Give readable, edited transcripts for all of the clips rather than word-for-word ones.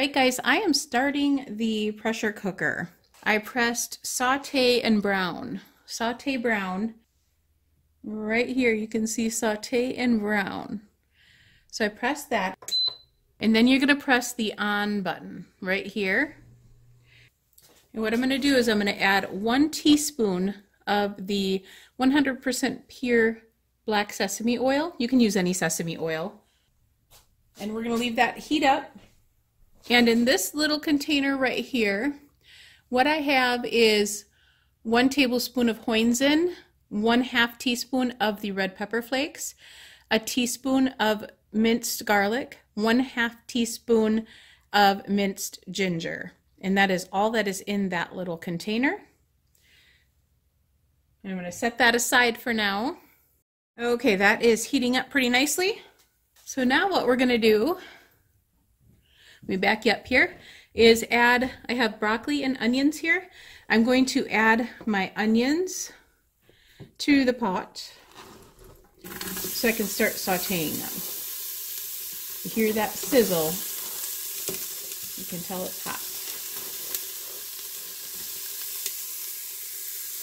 right, guys, I am starting the pressure cooker. I pressed saute and brown. Saute brown. Right here you can see saute and brown. So I press that, and then you're going to press the on button right here. And what I'm going to do is I'm going to add 1 teaspoon of the 100% pure black sesame oil. You can use any sesame oil. And we're going to leave that heat up. And in this little container right here, what I have is 1 tablespoon of Hoisin, 1/2 teaspoon of the red pepper flakes, a teaspoon of minced garlic, 1/2 teaspoon of minced ginger. And that is all that is in that little container. And I'm going to set that aside for now. Okay, that is heating up pretty nicely. So now what we're going to do, let me back you up here, is add, I have broccoli and onions here. I'm going to add my onions to the pot so I can start sauteing them. You hear that sizzle, you can tell it's hot.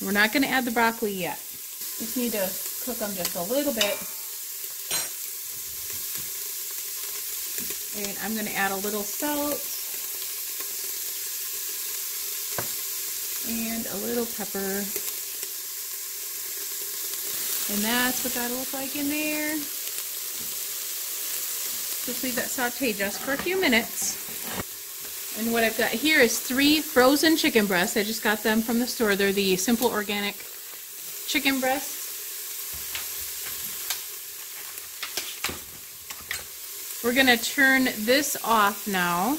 We're not going to add the broccoli yet. Just need to cook them just a little bit. And I'm going to add a little salt and a little pepper. And that's what that'll look like in there. Just leave that saute just for a few minutes. And what I've got here is 3 frozen chicken breasts. I just got them from the store. They're the simple organic chicken breasts. We're going to turn this off now.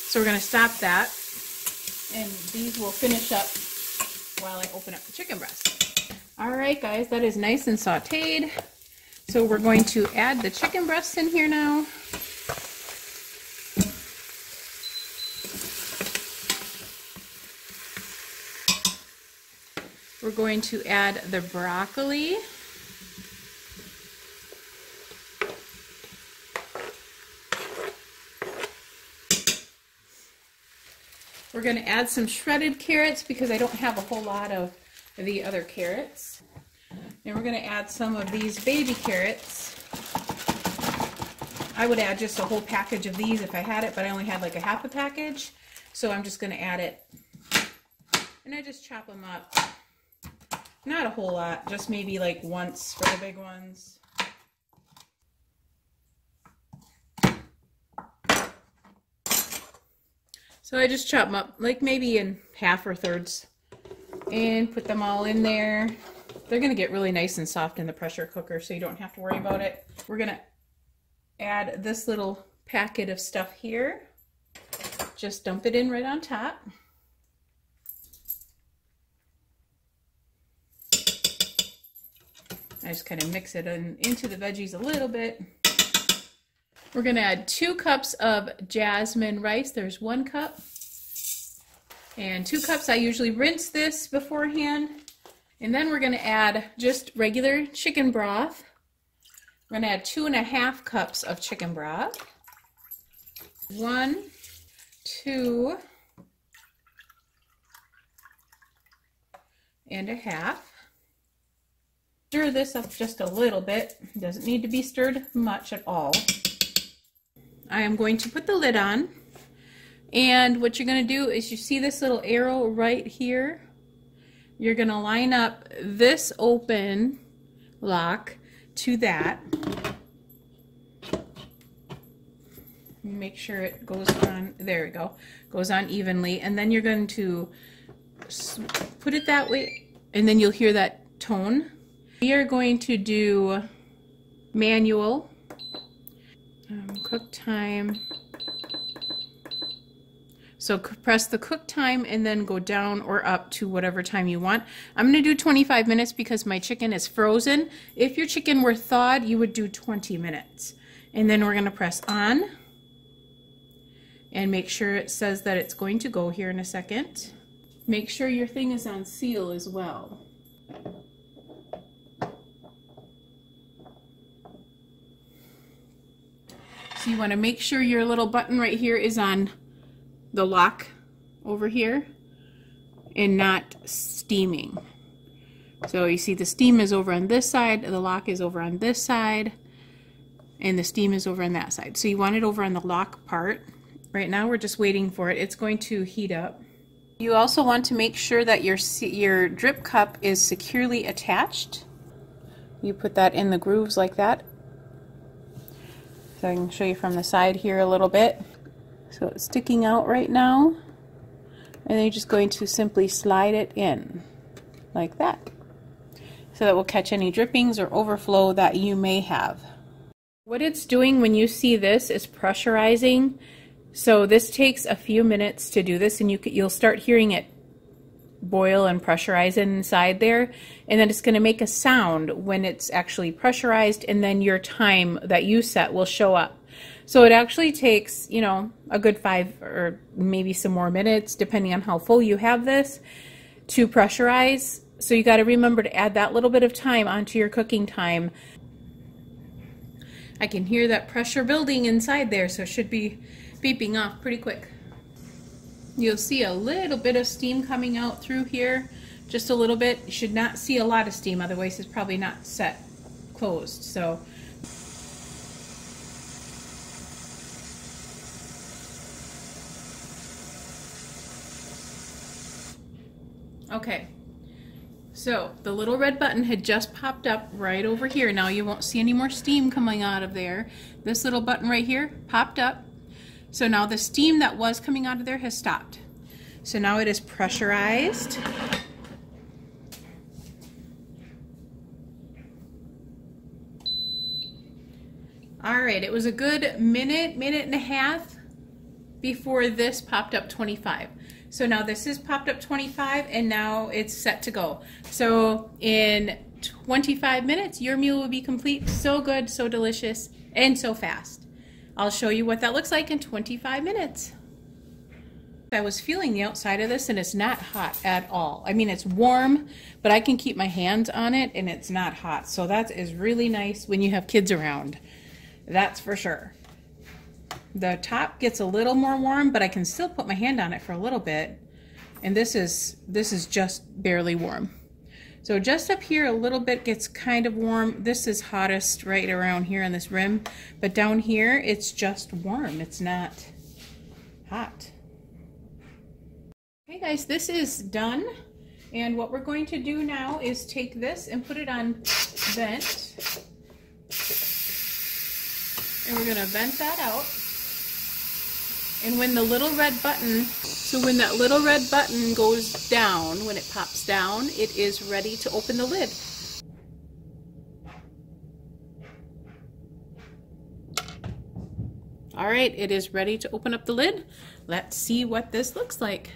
So we're going to stop that. And these will finish up while I open up the chicken breast. Alright guys, that is nice and sauteed. So we're going to add the chicken breasts in here now. We're going to add the broccoli. We're going to add some shredded carrots because I don't have a whole lot of the other carrots. And we're going to add some of these baby carrots. I would add just a whole package of these if I had it, but I only had like a half a package. So I'm just going to add it. And I just chop them up. Not a whole lot, just maybe like once for the big ones. So I just chop them up, like maybe in half or thirds, and put them all in there. They're going to get really nice and soft in the pressure cooker, so you don't have to worry about it. We're going to add this little packet of stuff here. Just dump it in right on top. I just kind of mix it into the veggies a little bit. We're going to add 2 cups of jasmine rice. There's 1 cup. And 2 cups. I usually rinse this beforehand. And then we're going to add just regular chicken broth. We're going to add 2.5 cups of chicken broth. 1, 2, and a half. Stir this up just a little bit. It doesn't need to be stirred much at all. I am going to put the lid on, and what you're going to do is, you see this little arrow right here? You're going to line up this open lock to that. Make sure it goes on, there we go, goes on evenly, and then you're going to put it that way, and then you'll hear that tone. We are going to do manual, cook time. So press the cook time and then go down or up to whatever time you want. I'm going to do 25 minutes because my chicken is frozen. If your chicken were thawed, you would do 20 minutes. And then we're going to press on and make sure it says that it's going to go here in a second. Make sure your thing is on seal as well. So you want to make sure your little button right here is on the lock over here and not steaming. So you see the steam is over on this side, the lock is over on this side, and the steam is over on that side. So you want it over on the lock part. Right now we're just waiting for it. It's going to heat up. You also want to make sure that your drip cup is securely attached. You put that in the grooves like that. So I can show you from the side here a little bit. So it's sticking out right now. And then you're just going to simply slide it in like that. So that will catch any drippings or overflow that you may have. What it's doing when you see this is pressurizing. So this takes a few minutes to do this, and you'll start hearing it boil and pressurize inside there, and then it's going to make a sound when it's actually pressurized, and then your time that you set will show up. So it actually takes, you know, a good 5 or maybe some more minutes, depending on how full you have this, to pressurize. So you got to remember to add that little bit of time onto your cooking time. I can hear that pressure building inside there, so it should be beeping off pretty quick. You'll see a little bit of steam coming out through here, just a little bit. You should not see a lot of steam, otherwise it's probably not set closed. So okay, so the little red button had just popped up right over here. Now you won't see any more steam coming out of there. This little button right here popped up. So now the steam that was coming out of there has stopped. So now it is pressurized. All right, it was a good minute and a half before this popped up 25. So now this is popped up 25 and now it's set to go. So in 25 minutes, your meal will be complete. So good, so delicious, and so fast. I'll show you what that looks like in 25 minutes. I was feeling the outside of this and it's not hot at all. I mean, it's warm, but I can keep my hands on it and it's not hot. So that is really nice when you have kids around. That's for sure. The top gets a little more warm, but I can still put my hand on it for a little bit. And this is just barely warm. So just up here a little bit gets kind of warm. This is hottest right around here on this rim, but down here it's just warm. It's not hot. Okay guys, this is done. And what we're going to do now is take this and put it on vent. And we're gonna vent that out. And when the little red button, so when that little red button goes down, when it pops down, it is ready to open the lid. All right, it is ready to open up the lid. Let's see what this looks like.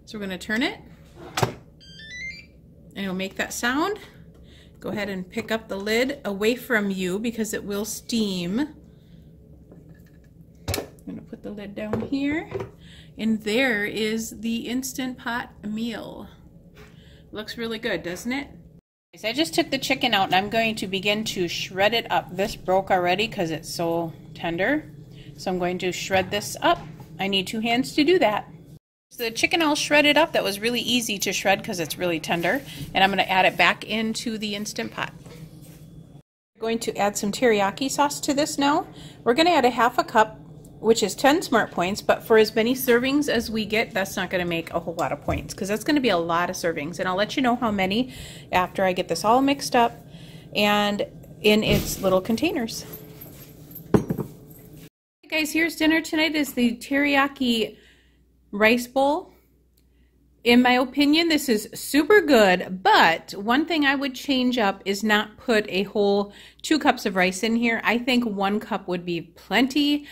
So we're gonna turn it, and it'll make that sound. Go ahead and pick up the lid away from you because it will steam. I'm going to put the lid down here, and there is the Instant Pot meal. Looks really good, doesn't it? I just took the chicken out and I'm going to begin to shred it up. This broke already because it's so tender, so I'm going to shred this up. I need 2 hands to do that. So the chicken all shredded up. That was really easy to shred because it's really tender, and I'm going to add it back into the Instant Pot. We're going to add some teriyaki sauce to this now. We're going to add a 1/2 cup, which is 10 smart points, but for as many servings as we get, that's not going to make a whole lot of points because that's going to be a lot of servings, and I'll let you know how many after I get this all mixed up and in its little containers. Hey guys, here's dinner tonight. Is the Teriyaki Rice Bowl. In my opinion, this is super good, but one thing I would change up is not put a whole 2 cups of rice in here. I think 1 cup would be plenty.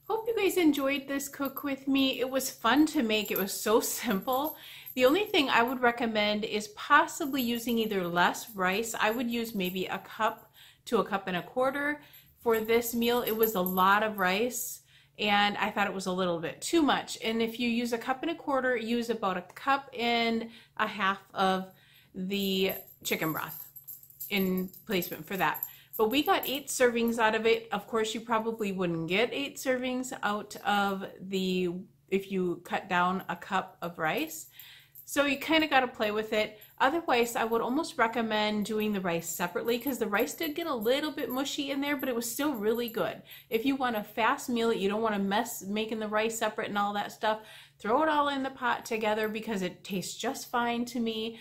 Hope you guys enjoyed this cook with me. It was fun to make. It was so simple. The only thing I would recommend is possibly using either less rice. I would use maybe 1 cup to 1.25 cups. For this meal, it was a lot of rice, and I thought it was a little bit too much. And if you use 1.25 cups, use about 1.5 cups of the chicken broth in placement for that. But we got 8 servings out of it. Of course, you probably wouldn't get 8 servings out of if you cut down a cup of rice. So you kind of got to play with it. Otherwise, I would almost recommend doing the rice separately because the rice did get a little bit mushy in there, but it was still really good. If you want a fast meal that you don't want to mess making the rice separate and all that stuff, throw it all in the pot together because it tastes just fine to me.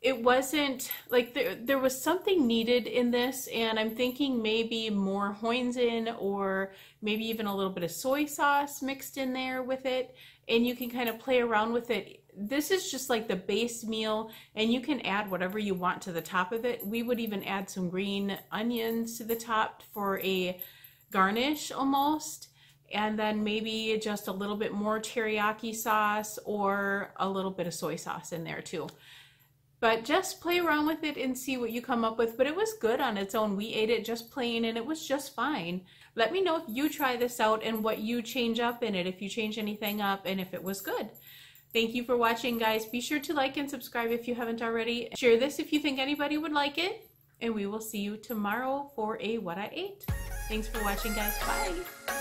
It wasn't like there was something needed in this, and I'm thinking maybe more Hoisin or maybe even a little bit of soy sauce mixed in there with it, and you can kind of play around with it. This is just like the base meal, and you can add whatever you want to the top of it. We would even add some green onions to the top for a garnish almost, and then maybe just a little bit more teriyaki sauce or a little bit of soy sauce in there too. But just play around with it and see what you come up with. But it was good on its own. We ate it just plain and it was just fine. Let me know if you try this out and what you change up in it, if you change anything up and if it was good. Thank you for watching, guys. Be sure to like and subscribe if you haven't already. Share this if you think anybody would like it. And we will see you tomorrow for a What I Ate. Thanks for watching, guys. Bye.